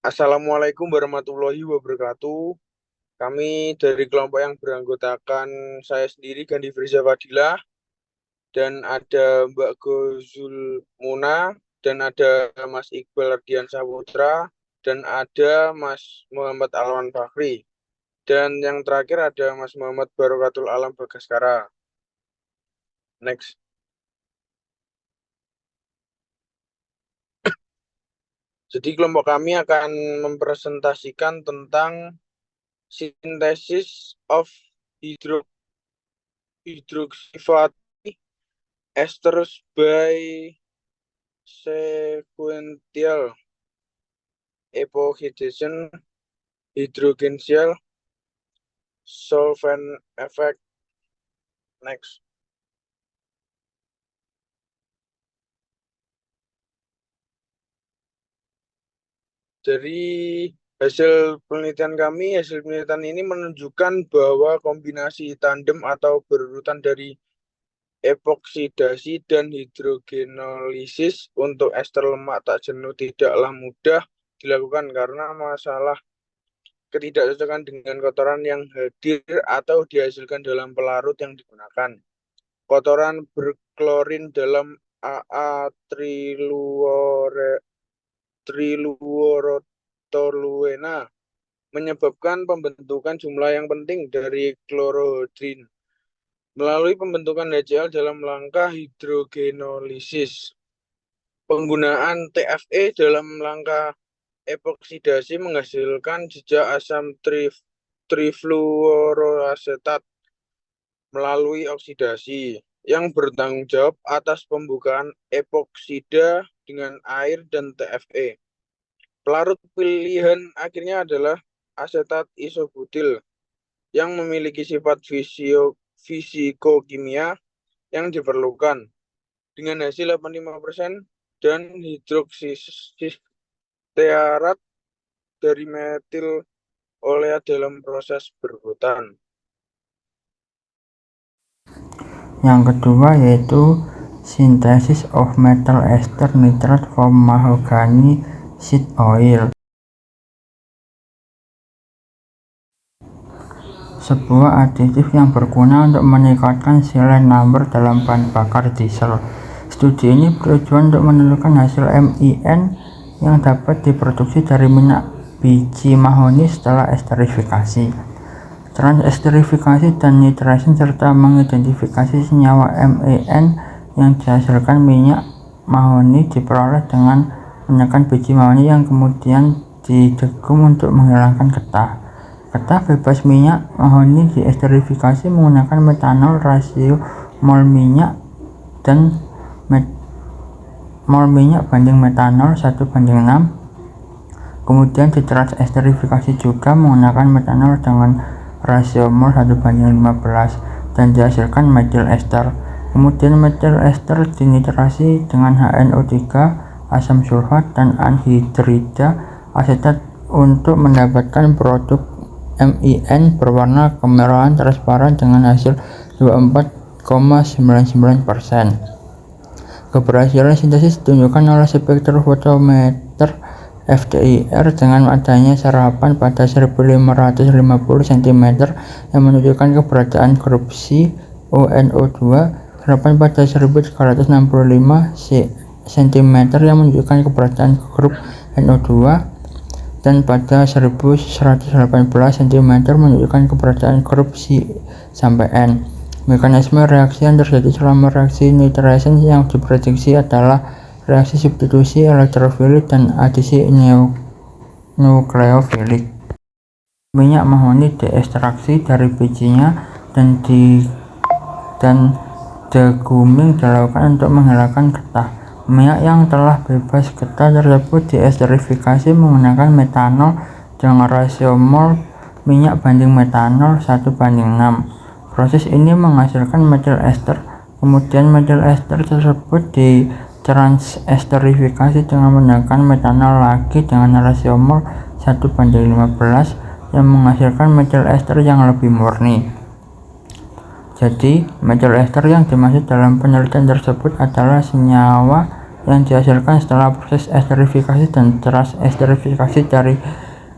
Assalamualaikum warahmatullahi wabarakatuh. Kami dari kelompok yang beranggotakan saya sendiri Gandhi Firza Fadilah dan ada Mbak Gozul Muna dan ada Mas Iqbal Ardian Saputra dan ada Mas Muhammad Alwan Fakri dan yang terakhir ada Mas Muhammad Barokatul Alam Bagaskara. Next. Jadi kelompok kami akan mempresentasikan tentang synthesis of hydroxyphosphate esters by sequential epoxidation hydrogenial solvent effect. Next. Dari hasil penelitian ini menunjukkan bahwa kombinasi tandem atau berurutan dari epoksidasi dan hidrogenolisis untuk ester lemak tak jenuh tidaklah mudah dilakukan karena masalah ketidakcocokan dengan kotoran yang hadir atau dihasilkan dalam pelarut yang digunakan. Kotoran berklorin dalam AA triluorotoluena menyebabkan pembentukan jumlah yang penting dari klorodrin melalui pembentukan HCl dalam langkah hidrogenolisis. Penggunaan TFE dalam langkah epoksidasi menghasilkan jejak asam trifluoroasetat melalui oksidasi yang bertanggung jawab atas pembukaan epoksida dengan air dan TFE. Pelarut pilihan akhirnya adalah asetat isobutil yang memiliki sifat fisikokimia yang diperlukan dengan hasil 85% dan hidroksistearat dari metil olea dalam proses berhutan. Yang kedua yaitu synthesis of metal ester nitrate from mahogany seed oil. Sebuah aditif yang berguna untuk meningkatkan silane number dalam bahan bakar diesel. Studi ini bertujuan untuk menentukan hasil MIN yang dapat diproduksi dari minyak biji mahoni setelah esterifikasi, transesterifikasi dan nitration serta mengidentifikasi senyawa MIN yang dihasilkan minyak mahoni diperoleh dengan menekan biji mahoni yang kemudian didegum untuk menghilangkan getah. Getah bebas minyak mahoni diesterifikasi menggunakan metanol rasio mol minyak dan mol minyak banding metanol 1:6. Kemudian ditransesterifikasi juga menggunakan metanol dengan rasio mol 1:15 dan dihasilkan metil ester. Kemudian metil ester dinitrasi dengan HNO3, asam sulfat dan anhidrida asetat untuk mendapatkan produk MIN berwarna kemerahan transparan dengan hasil 24,99%. Keberhasilan sintesis ditunjukkan oleh spektrofotometer FDIR dengan adanya serapan pada 1550 cm yang menunjukkan keberadaan grup CONO2, serapan pada 1365 cm yang menunjukkan keberadaan grup NO2, dan pada 1118 cm menunjukkan keberadaan grup C sampai N. Mekanisme reaksi yang terjadi selama reaksi nitration yang diprediksi adalah reaksi substitusi elektrofilik dan adisi nukleofilik. Minyak mahoni diekstraksi dari bijinya dan deguming dilakukan untuk menghilangkan getah. Minyak yang telah bebas getah tersebut diesterifikasi menggunakan metanol dengan rasio mol minyak banding metanol 1:6. Proses ini menghasilkan metil ester. Kemudian metil ester tersebut ditransesterifikasi dengan menggunakan metanol lagi dengan rasio mol 1:15 yang menghasilkan metil ester yang lebih murni. Jadi, metil ester yang dimaksud dalam penelitian tersebut adalah senyawa yang dihasilkan setelah proses esterifikasi dan esterifikasi dari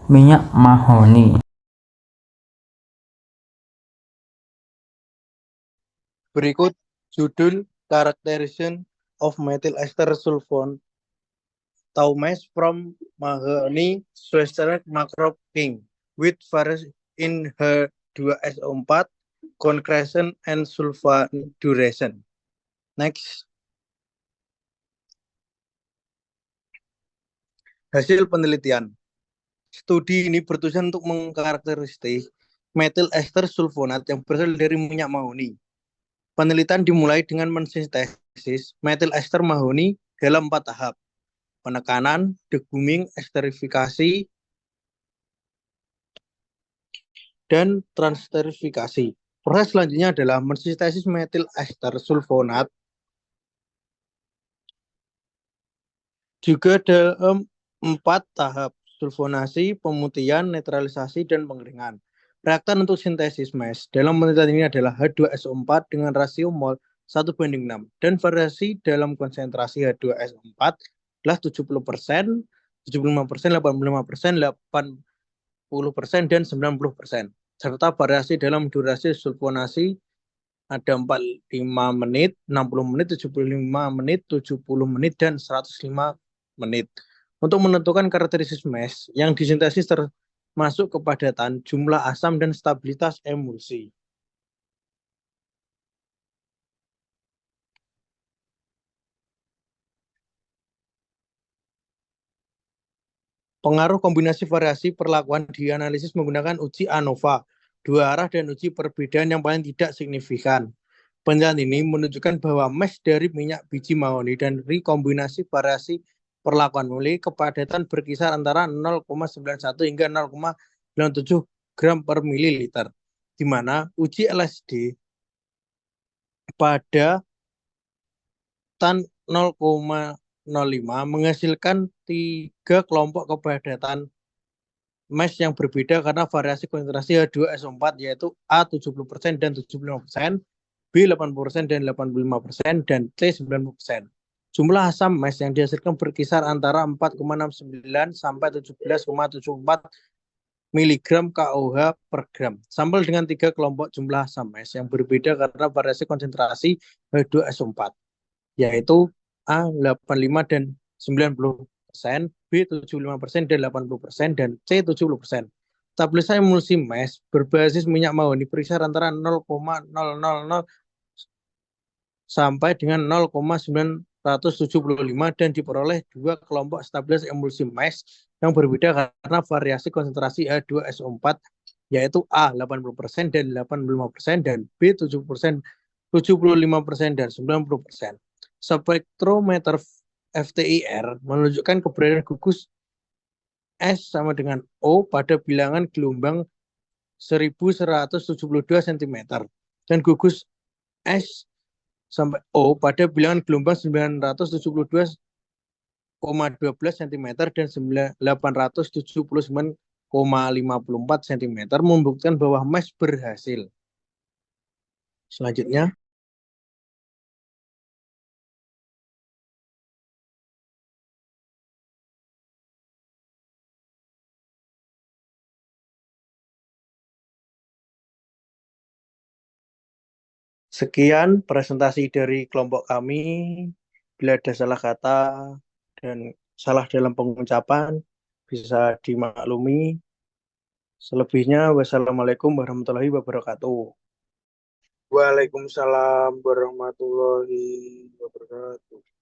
minyak mahoni. Berikut judul Characterization of Methyl Ester Sulfone Taumes from Mahogany Schwesterek Macro King with various in H2SO4 concretion and sulfan duration. Next. Hasil penelitian. Studi ini bertujuan untuk mengkarakteristik metil ester sulfonat yang berasal dari minyak mahoni. Penelitian dimulai dengan mensintesis metil ester mahoni dalam 4 tahap. Penekanan, deguming, esterifikasi, dan transterifikasi. Proses selanjutnya adalah mensintesis metil ester sulfonat juga dalam 4 tahap: sulfonasi, pemutihan, netralisasi, dan pengeringan. Reaktan untuk sintesis MES dalam penelitian ini adalah H2SO4 dengan rasio mol 1:6 dan variasi dalam konsentrasi H2SO4 adalah 70%, 75%, 85%, 80%, dan 90%. Serta variasi dalam durasi sulfonasi ada 45 menit, 60 menit, 75 menit, 70 menit, dan 105 menit. Untuk menentukan karakteristik MES yang disintesis termasuk kepadatan, jumlah asam, dan stabilitas emulsi. Pengaruh kombinasi variasi perlakuan dianalisis menggunakan uji ANOVA, 2 arah dan uji perbedaan yang paling tidak signifikan. Penelitian ini menunjukkan bahwa MES dari minyak biji mahoni dan rekombinasi variasi perlakuan memiliki kepadatan berkisar antara 0,91 hingga 0,97 gram per mililiter, di mana uji LSD pada tan 0,05 menghasilkan 3 kelompok kepadatan MES yang berbeda karena variasi konsentrasi H2SO4 yaitu A 70% dan 75%, B 80% dan 85%, dan C 90%. Jumlah asam MES yang dihasilkan berkisar antara 4,69 sampai 17,74 mg KOH per gram. Sampel dengan 3 kelompok jumlah asam MES yang berbeda karena variasi konsentrasi H2SO4 yaitu A 85 dan 90%, B 75% dan 80%, dan C 70%. Stabilitas emulsi MES berbasis minyak mahoni berkisar antara 0,000 sampai dengan 0,975 dan diperoleh 2 kelompok stabilitas emulsi MES yang berbeda karena variasi konsentrasi H2SO4 yaitu A 80% dan 85% dan B 70%, 75% dan 90%. Spektrometer FTIR menunjukkan keberadaan gugus S sama dengan O pada bilangan gelombang 1172 cm dan gugus S sampai O pada bilangan gelombang 972,12 cm dan 879,54 cm membuktikan bahwa MES berhasil. Selanjutnya, sekian presentasi dari kelompok kami. Bila ada salah kata dan salah dalam pengucapan, bisa dimaklumi. Selebihnya, wassalamualaikum warahmatullahi wabarakatuh. Waalaikumsalam warahmatullahi wabarakatuh.